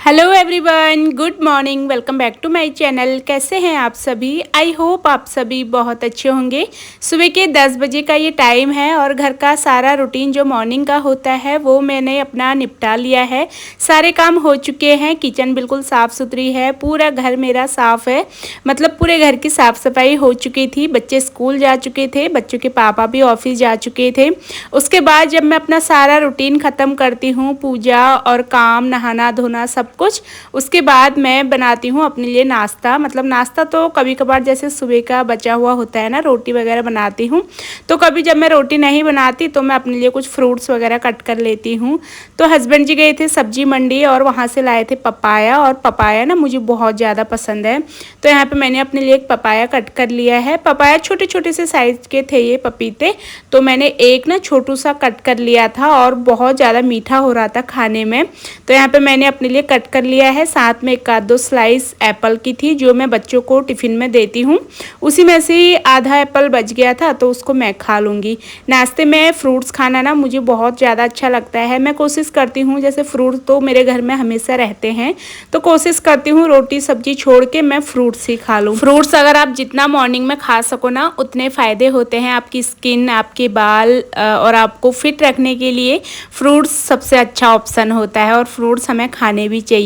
Hello everyone, good morning. Welcome back to my channel. कैसे हैं आप सभी? आई होप आप सभी बहुत अच्छे होंगे। सुबह के 10 बजे का ये टाइम है और घर का सारा रूटीन जो मॉर्निंग का होता है वो मैंने अपना निपटा लिया है। सारे काम हो चुके हैं। किचन बिल्कुल साफ़ सुथरी है, पूरा घर मेरा साफ़ है, मतलब पूरे घर की साफ़ सफाई हो चुकी थी। बच्चे स्कूल जा चुके थे, बच्चों के पापा भी ऑफिस जा चुके थे। उसके बाद जब मैं अपना सारा रूटीन ख़त्म करती हूँ, पूजा और काम, नहाना धोना सब कुछ, उसके बाद मैं बनाती हूँ अपने लिए नाश्ता। मतलब नाश्ता तो कभी कभार जैसे सुबह का बचा हुआ होता है ना, रोटी वगैरह बनाती हूँ। तो कभी जब मैं रोटी नहीं बनाती तो मैं अपने लिए कुछ फ्रूट्स वगैरह कट कर लेती हूँ। तो हस्बैंड जी गए थे सब्जी मंडी और वहाँ से लाए थे पपाया, और पपाया ना मुझे बहुत ज़्यादा पसंद है। तो यहाँ पर मैंने अपने लिए एक पपाया कट कर लिया है। पपाया छोटे छोटे से साइज़ के थे ये पपीते, तो मैंने एक ना छोटू सा कट कर लिया था और बहुत ज़्यादा मीठा हो रहा था खाने में। तो यहाँ पे मैंने अपने लिए कट कर लिया है। साथ में एक आध दो स्लाइस एप्पल की थी जो मैं बच्चों को टिफ़िन में देती हूँ। उसी में से ही आधा एप्पल बच गया था तो उसको मैं खा लूँगी। नाश्ते में फ्रूट्स खाना ना मुझे बहुत ज़्यादा अच्छा लगता है। मैं कोशिश करती हूँ, जैसे फ्रूट तो मेरे घर में हमेशा रहते हैं, तो कोशिश करती हूँ रोटी सब्जी छोड़ के मैं फ्रूट्स ही खा लूँ। फ्रूट्स अगर आप जितना मॉर्निंग में खा सको ना उतने फ़ायदे होते हैं आपकी स्किन, आपके बाल और आपको फिट रखने के लिए फ्रूट्स सबसे अच्छा ऑप्शन होता है और फ्रूट्स हमें खाने भी चाहिए।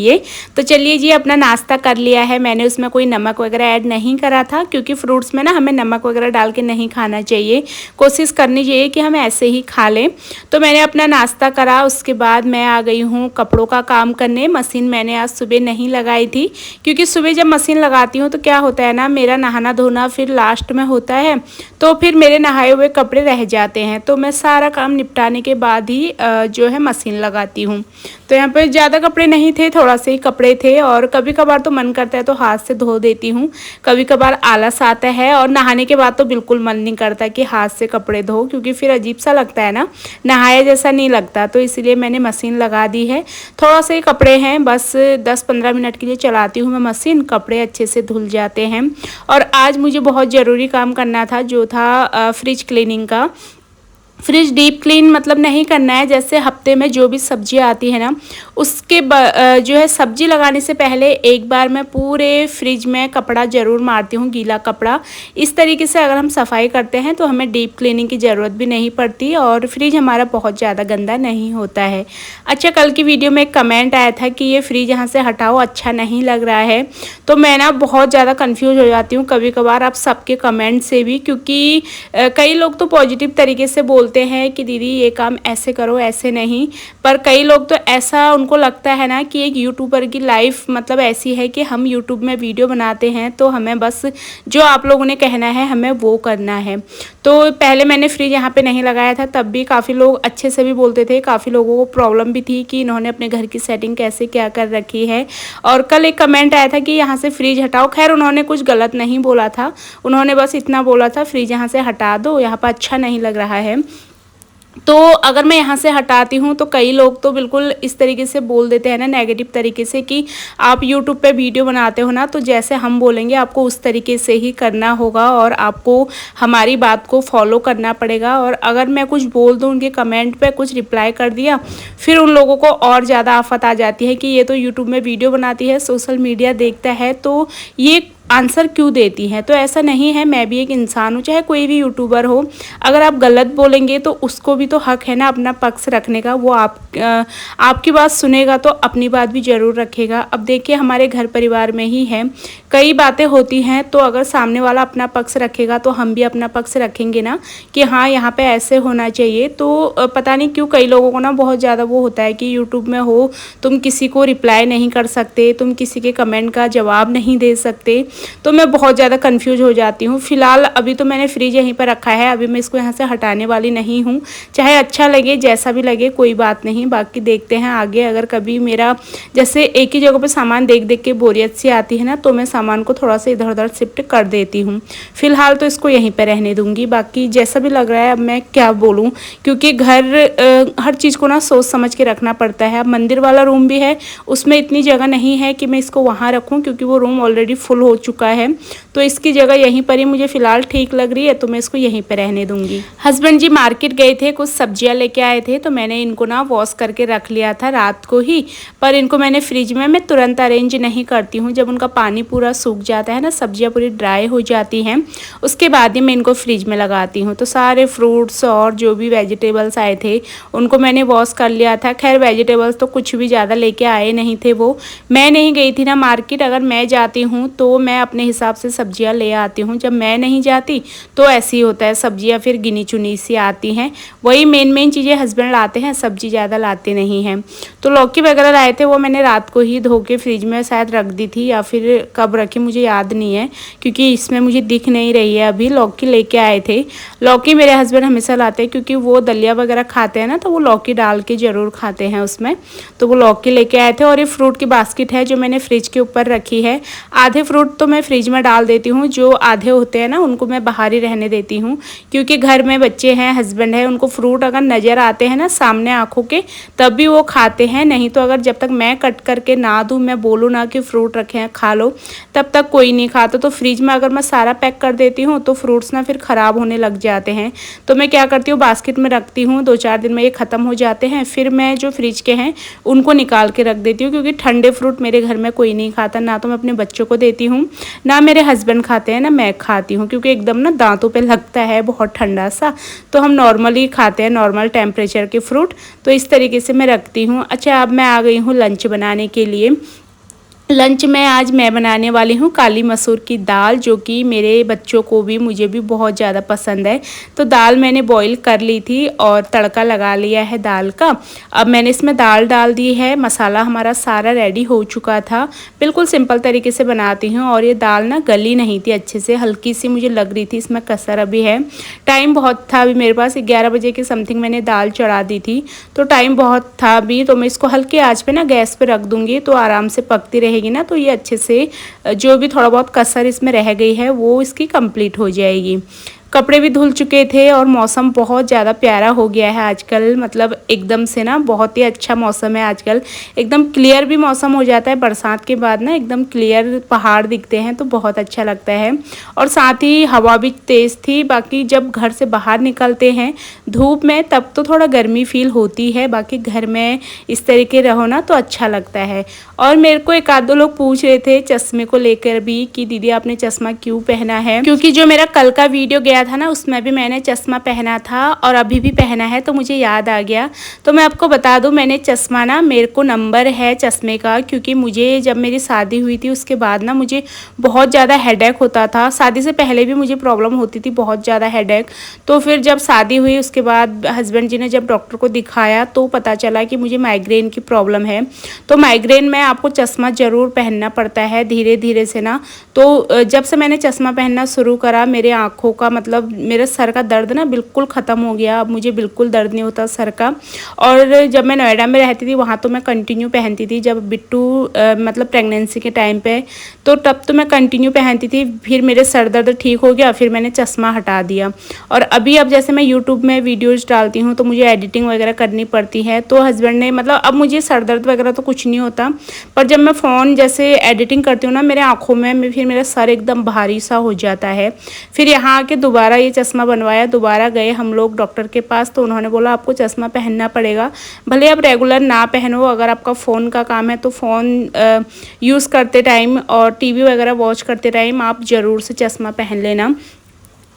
तो चलिए जी, अपना नाश्ता कर लिया है मैंने। उसमें कोई नमक वगैरह ऐड नहीं करा था क्योंकि फ्रूट्स में ना हमें नमक वगैरह डाल के नहीं खाना चाहिए। कोशिश करनी चाहिए कि हम ऐसे ही खा लें। तो मैंने अपना नाश्ता करा, उसके बाद मैं आ गई हूँ कपड़ों का काम करने। मशीन मैंने आज सुबह नहीं लगाई थी क्योंकि सुबह जब मशीन लगाती हूँ तो क्या होता है ना, मेरा नहाना धोना फिर लास्ट में होता है, तो फिर मेरे नहाए हुए कपड़े रह जाते हैं। तो मैं सारा काम निपटाने के बाद ही जो है मशीन लगाती हूँ। तो यहाँ पर ज़्यादा कपड़े नहीं थे, थोड़ा से ही कपड़े थे और कभी कभार तो मन करता है तो हाथ से धो देती हूँ। कभी कभार आलस आता है और नहाने के बाद तो बिल्कुल मन नहीं करता कि हाथ से कपड़े धो, क्योंकि फिर अजीब सा लगता है ना, नहाया जैसा नहीं लगता। तो इसलिए मैंने मशीन लगा दी है। थोड़ा से ही कपड़े हैं, बस 10-15 मिनट के लिए चलाती हूँ मैं मशीन, कपड़े अच्छे से धुल जाते हैं। और आज मुझे बहुत ज़रूरी काम करना था जो था फ्रिज क्लीनिंग का। फ्रिज डीप क्लीन मतलब नहीं करना है, जैसे हफ्ते में जो भी सब्जियां आती है ना उसके जो है सब्जी लगाने से पहले एक बार मैं पूरे फ्रिज में कपड़ा ज़रूर मारती हूँ, गीला कपड़ा। इस तरीके से अगर हम सफाई करते हैं तो हमें डीप क्लीनिंग की ज़रूरत भी नहीं पड़ती और फ्रिज हमारा बहुत ज़्यादा गंदा नहीं होता है। अच्छा, कल की वीडियो में एक कमेंट आया था कि ये फ्रिज यहाँ से हटाओ, अच्छा नहीं लग रहा है। तो मैं ना बहुत ज़्यादा कन्फ्यूज़ हो जाती हूँ कभी कभार आप सबके कमेंट से भी, क्योंकि कई लोग तो पॉजिटिव तरीके से बोलते हैं कि दीदी ये काम ऐसे करो, ऐसे नहीं। पर कई लोग तो ऐसा उनको लगता है ना कि एक यूट्यूबर की लाइफ मतलब ऐसी है कि हम यूट्यूब में वीडियो बनाते हैं तो हमें बस जो आप लोगों ने कहना है हमें वो करना है। तो पहले मैंने फ्रिज यहाँ पे नहीं लगाया था, तब भी काफ़ी लोग अच्छे से भी बोलते थे, काफ़ी लोगों को प्रॉब्लम भी थी कि इन्होंने अपने घर की सेटिंग कैसे क्या कर रखी है। और कल एक कमेंट आया था कि यहाँ से फ्रिज हटाओ। खैर उन्होंने कुछ गलत नहीं बोला था, उन्होंने बस इतना बोला था फ्रिज यहाँ से हटा दो, यहाँ पर अच्छा नहीं लग रहा है। तो अगर मैं यहाँ से हटाती हूँ तो कई लोग तो बिल्कुल इस तरीके से बोल देते हैं ना, नेगेटिव तरीके से, कि आप यूट्यूब पे वीडियो बनाते हो ना तो जैसे हम बोलेंगे आपको उस तरीके से ही करना होगा और आपको हमारी बात को फॉलो करना पड़ेगा। और अगर मैं कुछ बोल दूँ उनके कमेंट पे कुछ रिप्लाई कर दिया, फिर उन लोगों को और ज़्यादा आफत आ जाती है कि ये तो यूट्यूब में वीडियो बनाती है, सोशल मीडिया देखता है, तो ये आंसर क्यों देती हैं। तो ऐसा नहीं है, मैं भी एक इंसान हूँ, चाहे कोई भी यूट्यूबर हो। अगर आप गलत बोलेंगे तो उसको भी तो हक है ना अपना पक्ष रखने का, वो आपकी बात सुनेगा तो अपनी बात भी ज़रूर रखेगा। अब देखिए हमारे घर परिवार में ही है, कई बातें होती हैं, तो अगर सामने वाला अपना पक्ष रखेगा तो हम भी अपना पक्ष रखेंगे ना कि हाँ यहाँ पे ऐसे होना चाहिए। तो पता नहीं क्यों कई लोगों को ना बहुत ज़्यादा वो होता है कि यूट्यूब में हो तुम किसी को रिप्लाई नहीं कर सकते, तुम किसी के कमेंट का जवाब नहीं दे सकते। तो मैं बहुत ज़्यादा कंफ्यूज हो जाती हूँ। फ़िलहाल अभी तो मैंने फ्रिज यहीं पर रखा है, अभी मैं इसको यहाँ से हटाने वाली नहीं हूँ। चाहे अच्छा लगे जैसा भी लगे कोई बात नहीं, बाकी देखते हैं आगे। अगर कभी मेरा जैसे एक ही जगह पर सामान देख देख के बोरियत सी आती है ना तो मैं सामान को थोड़ा सा इधर उधर शिफ्ट कर देती हूँ। फ़िलहाल तो इसको यहीं पर रहने दूँगी, बाकी जैसा भी लग रहा है अब मैं क्या बोलूँ, क्योंकि घर हर चीज़ को ना सोच समझ के रखना पड़ता है। अब मंदिर वाला रूम भी है, उसमें इतनी जगह नहीं है कि मैं इसको वहाँ रखूँ क्योंकि वो रूम ऑलरेडी फुल हो चुका है, तो इसकी जगह यहीं पर ही मुझे फ़िलहाल ठीक लग रही है, तो मैं इसको यहीं पर रहने दूँगी। हस्बैंड जी मार्केट गए थे, कुछ सब्जियाँ लेके आए थे, तो मैंने इनको ना वॉश करके रख लिया था रात को ही। पर इनको मैंने फ्रिज में मैं तुरंत अरेंज नहीं करती हूँ। जब उनका पानी पूरा सूख जाता है ना, सब्जियाँ पूरी ड्राई हो जाती हैं, उसके बाद ही मैं इनको फ्रिज में लगाती हूँ। तो सारे फ्रूट्स और जो भी वेजिटेबल्स आए थे उनको मैंने वॉश कर लिया था। खैर वेजिटेबल्स तो कुछ भी ज़्यादा लेके आए नहीं थे, वो मैं नहीं गई थी ना मार्केट। अगर मैं जाती हूँ तो मैं अपने हिसाब से सब्जियाँ ले आती हूँ, जब मैं नहीं जाती तो ऐसे ही होता है, सब्जियाँ फिर गिनी चुनी सी आती हैं। वही मेन चीज़ें हस्बैंड लाते हैं, सब्जी ज़्यादा लाते नहीं हैं। तो लौकी वगैरह लाए थे, वो मैंने रात को ही धो के फ्रिज में शायद रख दी थी, या फिर कब रखी मुझे याद नहीं है, क्योंकि इसमें मुझे दिख नहीं रही है। अभी लौकी लेके आए थे। लौकी मेरे हस्बैंड हमेशा लाते हैं, क्योंकि वो दलिया वगैरह खाते हैं ना, तो वो लौकी डाल के ज़रूर खाते हैं उसमें। तो वो लौकी लेके आए थे। और ये फ्रूट की बास्केट है जो मैंने फ्रिज के ऊपर रखी है। आधे फ्रूट तो मैं फ्रिज में डाल देती हूँ, जो आधे होते हैं ना उनको मैं बाहर ही रहने देती हूँ, क्योंकि घर में बच्चे हैं, हस्बैंड है, उनको फ्रूट अगर नज़र आते हैं ना सामने आँखों के, तब भी वो खाते हैं। नहीं तो अगर जब तक मैं कट करके ना दूँ, मैं बोलूँ ना कि फ्रूट रखे हैं खा लो, तब तक कोई नहीं खाता। तो फ्रिज में अगर मैं सारा पैक कर देती हूँ तो फ्रूट्स ना फिर ख़राब होने लग जाते हैं। तो मैं क्या करती हूँ, बास्केट में रखती हूँ, 2-4 दिन में ये ख़त्म हो जाते हैं। फिर मैं जो फ्रिज के हैं उनको निकाल के रख देती हूँ, क्योंकि ठंडे फ्रूट मेरे घर में कोई नहीं खाता। ना तो मैं अपने बच्चों को देती हूँ, ना मेरे हस्बैंड खाते हैं, ना मैं खाती हूँ, क्योंकि एकदम ना दांतों पे लगता है बहुत ठंडा सा। तो हम नॉर्मली खाते हैं, नॉर्मल टेम्परेचर के फ्रूट। तो इस तरीके से मैं रखती हूँ। अच्छा, अब मैं आ गई हूँ लंच बनाने के लिए। लंच में आज मैं बनाने वाली हूँ काली मसूर की दाल, जो कि मेरे बच्चों को भी मुझे भी बहुत ज़्यादा पसंद है। तो दाल मैंने बॉईल कर ली थी और तड़का लगा लिया है दाल का। अब मैंने इसमें दाल डाल दी है, मसाला हमारा सारा रेडी हो चुका था। बिल्कुल सिंपल तरीके से बनाती हूँ। और ये दाल ना गली नहीं थी अच्छे से, हल्की सी मुझे लग रही थी, इसमें कसर अभी है। टाइम बहुत था अभी मेरे पास, 11 बजे के समथिंग मैंने दाल चढ़ा दी थी, तो टाइम बहुत था अभी। तो मैं इसको हल्की आँच पे ना गैस पे रख दूँगी, तो आराम से पकती रहेगी ना, तो ये अच्छे से जो भी थोड़ा बहुत कसर इसमें रह गई है वो इसकी कंप्लीट हो जाएगी। कपड़े भी धुल चुके थे और मौसम बहुत ज़्यादा प्यारा हो गया है आजकल। मतलब एकदम से ना बहुत ही अच्छा मौसम है आजकल, एकदम क्लियर भी मौसम हो जाता है। बरसात के बाद ना एकदम क्लियर पहाड़ दिखते हैं, तो बहुत अच्छा लगता है। और साथ ही हवा भी तेज़ थी। बाकी जब घर से बाहर निकलते हैं धूप में, तब तो थोड़ा गर्मी फील होती है, बाकी घर में इस तरीके रहो ना तो अच्छा लगता है। और मेरे को एक आध दो लोग पूछ रहे थे चश्मे को लेकर भी कि दीदी आपने चश्मा क्यों पहना है, क्योंकि जो मेरा कल का वीडियो गया था ना उसमें भी मैंने चश्मा पहना था और अभी भी पहना है, तो मुझे याद आ गया। तो मैं आपको बता दूं, मैंने चश्मा ना, मेरे को नंबर है चश्मे का, क्योंकि मुझे जब मेरी शादी हुई थी उसके बाद ना मुझे बहुत ज़्यादा हेडेक होता था। शादी से पहले भी मुझे प्रॉब्लम होती थी बहुत ज़्यादा हेडेक। तो फिर जब शादी हुई उसके बाद हस्बैंड जी ने जब डॉक्टर को दिखाया तो पता चला कि मुझे माइग्रेन की प्रॉब्लम है। तो माइग्रेन में आपको चश्मा ज़रूर पहनना पड़ता है धीरे धीरे से ना। तो जब से मैंने चश्मा पहनना शुरू करा, मेरे आँखों का मतलब मेरे सर का दर्द ना बिल्कुल ख़त्म हो गया। अब मुझे बिल्कुल दर्द नहीं होता सर का। और जब मैं नोएडा में रहती थी वहाँ तो मैं कंटिन्यू पहनती थी, जब बिट्टू मतलब प्रेगनेंसी के टाइम पे, तो तब तो मैं कंटिन्यू पहनती थी। फिर मेरे सर दर्द ठीक हो गया, फिर मैंने चश्मा हटा दिया। और अभी अब जैसे मैं यूट्यूब में वीडियोज़ डालती हूँ तो मुझे एडिटिंग वगैरह करनी पड़ती है, तो हस्बैंड ने मतलब अब मुझे सर दर्द वगैरह तो कुछ नहीं होता, पर जब मैं फ़ोन जैसे एडिटिंग करती हूँ ना मेरे आँखों में फिर मेरा सर एकदम भारी सा हो जाता है। फिर यहाँ आके दोबारा ये चश्मा बनवाया, दोबारा गए हम लोग डॉक्टर के पास, तो उन्होंने बोला आपको चश्मा पहनना पड़ेगा। भले आप रेगुलर ना पहनो, अगर आपका फ़ोन का काम है तो फ़ोन यूज़ करते टाइम और टीवी वगैरह वॉच करते टाइम आप ज़रूर से चश्मा पहन लेना।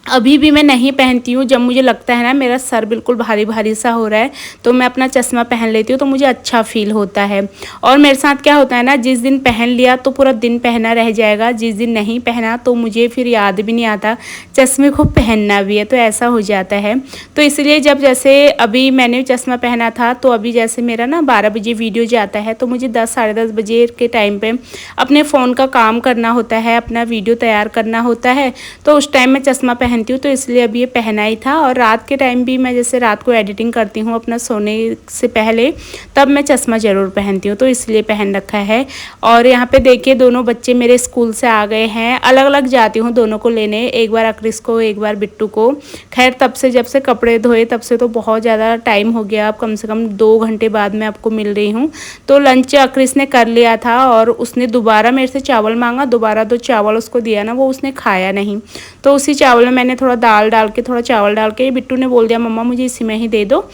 अभी भी मैं नहीं पहनती हूँ, जब मुझे लगता है ना मेरा सर बिल्कुल भारी भारी सा हो रहा है तो मैं अपना चश्मा पहन लेती हूँ, तो मुझे अच्छा फील होता है। और मेरे साथ क्या होता है ना, जिस दिन पहन लिया तो पूरा दिन पहना रह जाएगा, जिस दिन नहीं पहना तो मुझे फिर याद भी नहीं आता चश्मे को पहनना भी है, तो ऐसा हो जाता है। तो इसलिए जब जैसे अभी मैंने चश्मा पहना था, तो अभी जैसे मेरा ना 12 बजे वीडियो जाता है, तो मुझे 10 साढ़े 10 बजे के टाइम पर अपने फ़ोन का काम करना होता है, अपना वीडियो तैयार करना होता है, तो उस टाइम में चश्मा पहनती हूँ, तो इसलिए अब ये पहना ही था। और रात के टाइम भी मैं जैसे रात को एडिटिंग करती हूँ अपना सोने से पहले, तब मैं चश्मा ज़रूर पहनती हूँ, तो इसलिए पहन रखा है। और यहाँ पे देखिए दोनों बच्चे मेरे स्कूल से आ गए हैं। अलग अलग जाती हूँ दोनों को लेने, एक बार अक्रिस को, एक बार बिट्टू को। खैर तब से जब से कपड़े धोए तब से तो बहुत ज़्यादा टाइम हो गया, अब कम से कम 2 घंटे बाद मैं आपको मिल रही हूँ। तो लंच अक्रिस ने कर लिया था और उसने दोबारा मेरे से चावल मांगा, दोबारा 2 चावल उसको दिया ना, वो उसने खाया नहीं। तो उसी चावल में मैंने थोड़ा दाल डाल के, थोड़ा चावल डाल के, बिट्टू ने बोल दिया मम्मा मुझे इसी में ही दे दो,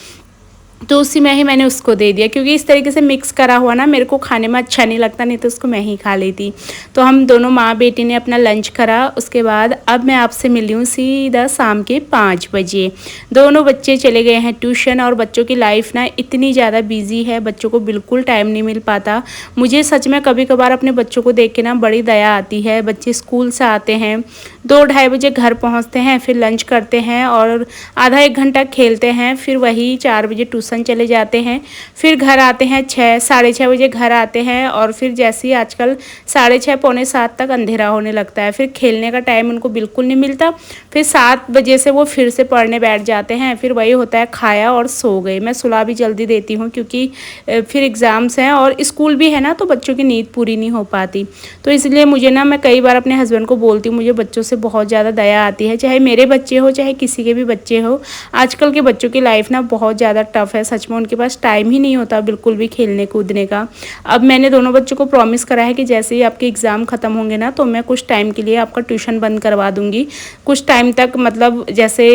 तो उसी में ही मैंने उसको दे दिया, क्योंकि इस तरीके से मिक्स करा हुआ ना मेरे को खाने में अच्छा नहीं लगता, नहीं तो उसको मैं ही खा लेती। तो हम दोनों माँ बेटी ने अपना लंच करा। उसके बाद अब मैं आपसे मिली हूँ सीधा शाम के 5 बजे। दोनों बच्चे चले गए हैं ट्यूशन, और बच्चों की लाइफ ना इतनी ज़्यादा बिजी है, बच्चों को बिल्कुल टाइम नहीं मिल पाता। मुझे सच में कभी कभार अपने बच्चों को देख के ना बड़ी दया आती है। बच्चे स्कूल से आते हैं, 2-2:30 बजे घर पहुँचते हैं, फिर लंच करते हैं और आधा 1 घंटा खेलते हैं, फिर वही 4 बजे ट्यूशन चले जाते हैं, फिर घर आते हैं 6-6:30 बजे घर आते हैं। और फिर जैसे ही आजकल 6:30 पौने 7 तक अंधेरा होने लगता है, फिर खेलने का टाइम उनको बिल्कुल नहीं मिलता। फिर 7 बजे से वो फिर से पढ़ने बैठ जाते हैं, फिर वही होता है खाया और सो गए। मैं सुला भी जल्दी देती हूँ क्योंकि फिर एग्ज़ाम्स हैं और स्कूल भी है ना, तो बच्चों की नींद पूरी नहीं हो पाती। तो इसलिए मुझे ना, मैं कई बार अपने हस्बैंड को बोलती हूँ, मुझे बच्चों से बहुत ज़्यादा दया आती है, चाहे मेरे बच्चे हो चाहे किसी के भी बच्चे हो। आजकल के बच्चों की लाइफ ना बहुत ज़्यादा टफ है, सच में उनके पास टाइम ही नहीं होता बिल्कुल भी खेलने कूदने का। अब मैंने दोनों बच्चों को प्रॉमिस करा है कि जैसे ही आपके एग्ज़ाम ख़त्म होंगे ना, तो मैं कुछ टाइम के लिए आपका ट्यूशन बंद करवा दूँगी। कुछ टाइम तक, मतलब जैसे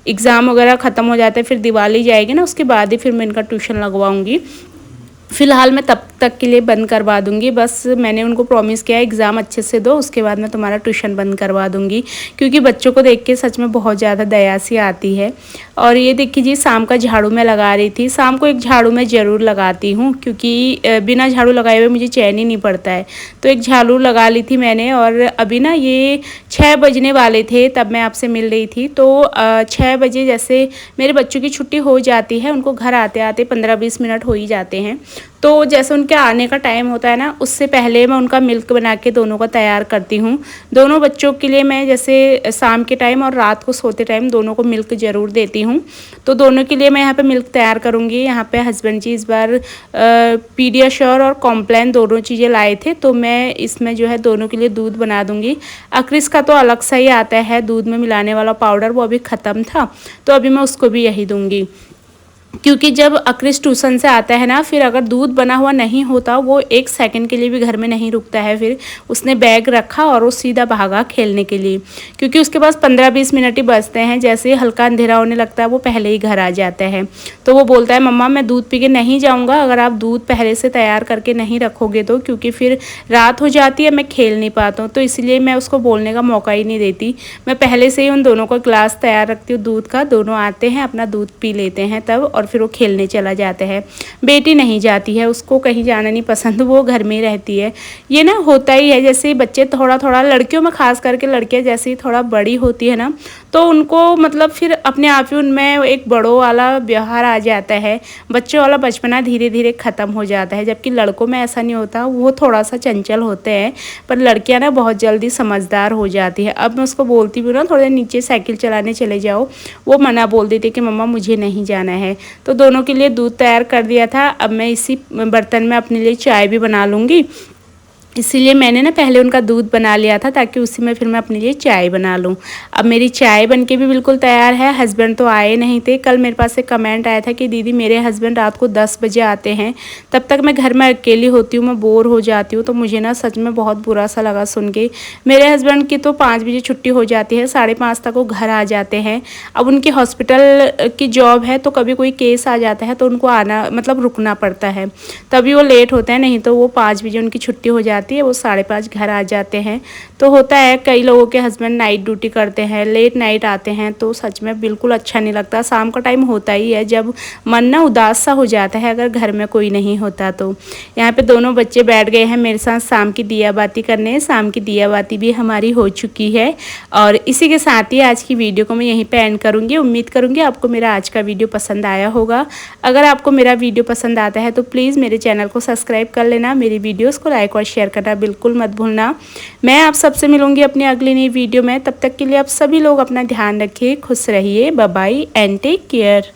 एग्ज़ाम वगैरह ख़त्म हो जाते हैं, फिर दिवाली जाएगी ना, उसके बाद ही फिर मैं इनका ट्यूशन लगवाऊँगी। फ़िलहाल मैं तब तक के लिए बंद करवा दूँगी। बस मैंने उनको प्रॉमिस किया है एग्ज़ाम अच्छे से दो, उसके बाद मैं तुम्हारा ट्यूशन बंद करवा दूँगी, क्योंकि बच्चों को देख के सच में बहुत ज़्यादा दया सी आती है। और ये देखिए जी, शाम का झाड़ू मैं लगा रही थी। शाम को एक झाड़ू मैं ज़रूर लगाती हूँ, क्योंकि बिना झाड़ू लगाए हुए मुझे चैन ही नहीं पड़ता है। तो एक झाड़ू लगा ली थी मैंने, और अभी ना ये 6 बजने वाले थे तब मैं आपसे मिल रही थी। तो 6 बजे जैसे मेरे बच्चों की छुट्टी हो जाती है, उनको घर आते आते 15-20 मिनट हो ही जाते हैं। तो जैसे उनके आने का टाइम होता है ना, उससे पहले मैं उनका मिल्क बना के दोनों को तैयार करती हूँ। दोनों बच्चों के लिए मैं जैसे शाम के टाइम और रात को सोते टाइम दोनों को मिल्क ज़रूर देती हूँ। तो दोनों के लिए मैं यहाँ पे मिल्क तैयार करूँगी। यहाँ पे हस्बैंड जी इस बार पीडियाश्योर और कॉम्प्लान दोनों चीज़ें लाए थे, तो मैं इसमें जो है दोनों के लिए दूध बना दूँगी। अक्रिस का तो अलग सा ही आता है दूध में मिलाने वाला पाउडर, वो अभी ख़त्म था, तो अभी मैं उसको भी यही दूँगी। क्योंकि जब अक्रिस ट्यूशन से आता है ना, फिर अगर दूध बना हुआ नहीं होता, वो 1 सेकंड के लिए भी घर में नहीं रुकता है। फिर उसने बैग रखा और वो सीधा भागा खेलने के लिए, क्योंकि उसके पास 15-20 मिनट ही बचते हैं। जैसे ही हल्का अंधेरा होने लगता है, वो पहले ही घर आ जाता है। तो वो बोलता है मम्मा मैं दूध पी के नहीं जाऊँगा अगर आप दूध पहले से तैयार करके नहीं रखोगे तो, क्योंकि फिर रात हो जाती है, मैं खेल नहीं पाता हूँ। तो इसलिए मैं उसको बोलने का मौका ही नहीं देती। मैं पहले से ही उन दोनों का ग्लास तैयार रखती हूँ दूध का। दोनों आते हैं, अपना दूध पी लेते हैं तब, और फिर वो खेलने चला जाता है। बेटी नहीं जाती है, उसको कहीं जाना नहीं पसंद, वो घर में ही रहती है। ये ना होता ही है, जैसे बच्चे थोड़ा थोड़ा, लड़कियों में खास करके लड़कियां जैसे ही थोड़ा बड़ी होती है ना, तो उनको मतलब फिर अपने आप ही उनमें एक बड़ों वाला व्यवहार आ जाता है, बच्चों वाला बचपना धीरे धीरे ख़त्म हो जाता है। जबकि लड़कों में ऐसा नहीं होता, वो थोड़ा सा चंचल होते हैं, पर लड़कियां ना बहुत जल्दी समझदार हो जाती है। अब मैं उसको बोलती भी ना थोड़े नीचे साइकिल चलाने चले जाओ, वो मना बोल देती कि मम्मा मुझे नहीं जाना है। तो दोनों के लिए दूध तैयार कर दिया था। अब मैं इसी बर्तन में अपने लिए चाय भी बना लूँगी, इसीलिए मैंने ना पहले उनका दूध बना लिया था, ताकि उसी में फिर मैं अपने लिए चाय बना लूँ। अब मेरी चाय बनके भी बिल्कुल तैयार है। हस्बैंड तो आए नहीं थे। कल मेरे पास एक कमेंट आया था कि दीदी मेरे हस्बैंड रात को 10 बजे आते हैं, तब तक मैं घर में अकेली होती हूँ, मैं बोर हो जाती हूँ। तो मुझे ना सच में बहुत बुरा सा लगा सुन के। मेरे हस्बैंड की तो 5 बजे छुट्टी हो जाती है, 5:30 तक वो घर आ जाते हैं। अब उनकी हॉस्पिटल की जॉब है, तो कभी कोई केस आ जाता है तो उनको आना मतलब रुकना पड़ता है, तभी वो लेट होते हैं। नहीं तो वो 5 बजे उनकी छुट्टी हो जाती है, वो 5:30 घर आ जाते हैं। तो होता है कई लोगों के हस्बैंड नाइट ड्यूटी करते हैं, लेट नाइट आते हैं, तो सच में बिल्कुल अच्छा नहीं लगता। शाम का टाइम होता ही है जब मन ना उदास सा हो जाता है अगर घर में कोई नहीं होता तो। यहाँ पे दोनों बच्चे बैठ गए हैं मेरे साथ शाम की दिया बाती करने। शाम की दिया बाती भी हमारी हो चुकी है, और इसी के साथ ही आज की वीडियो को मैं यहीं पे एंड करूँगी। उम्मीद करूँगी आपको मेरा आज का वीडियो पसंद आया होगा। अगर आपको मेरा वीडियो पसंद आता है तो प्लीज़ मेरे चैनल को सब्सक्राइब कर लेना, मेरी वीडियोज़ को लाइक और शेयर करना बिल्कुल मत भूलना। मैं आप सबसे मिलूँगी अपनी अगली नई वीडियो में। तब तक के लिए आप सभी लोग अपना ध्यान रखिए, खुश रहिए। Bye bye and take care.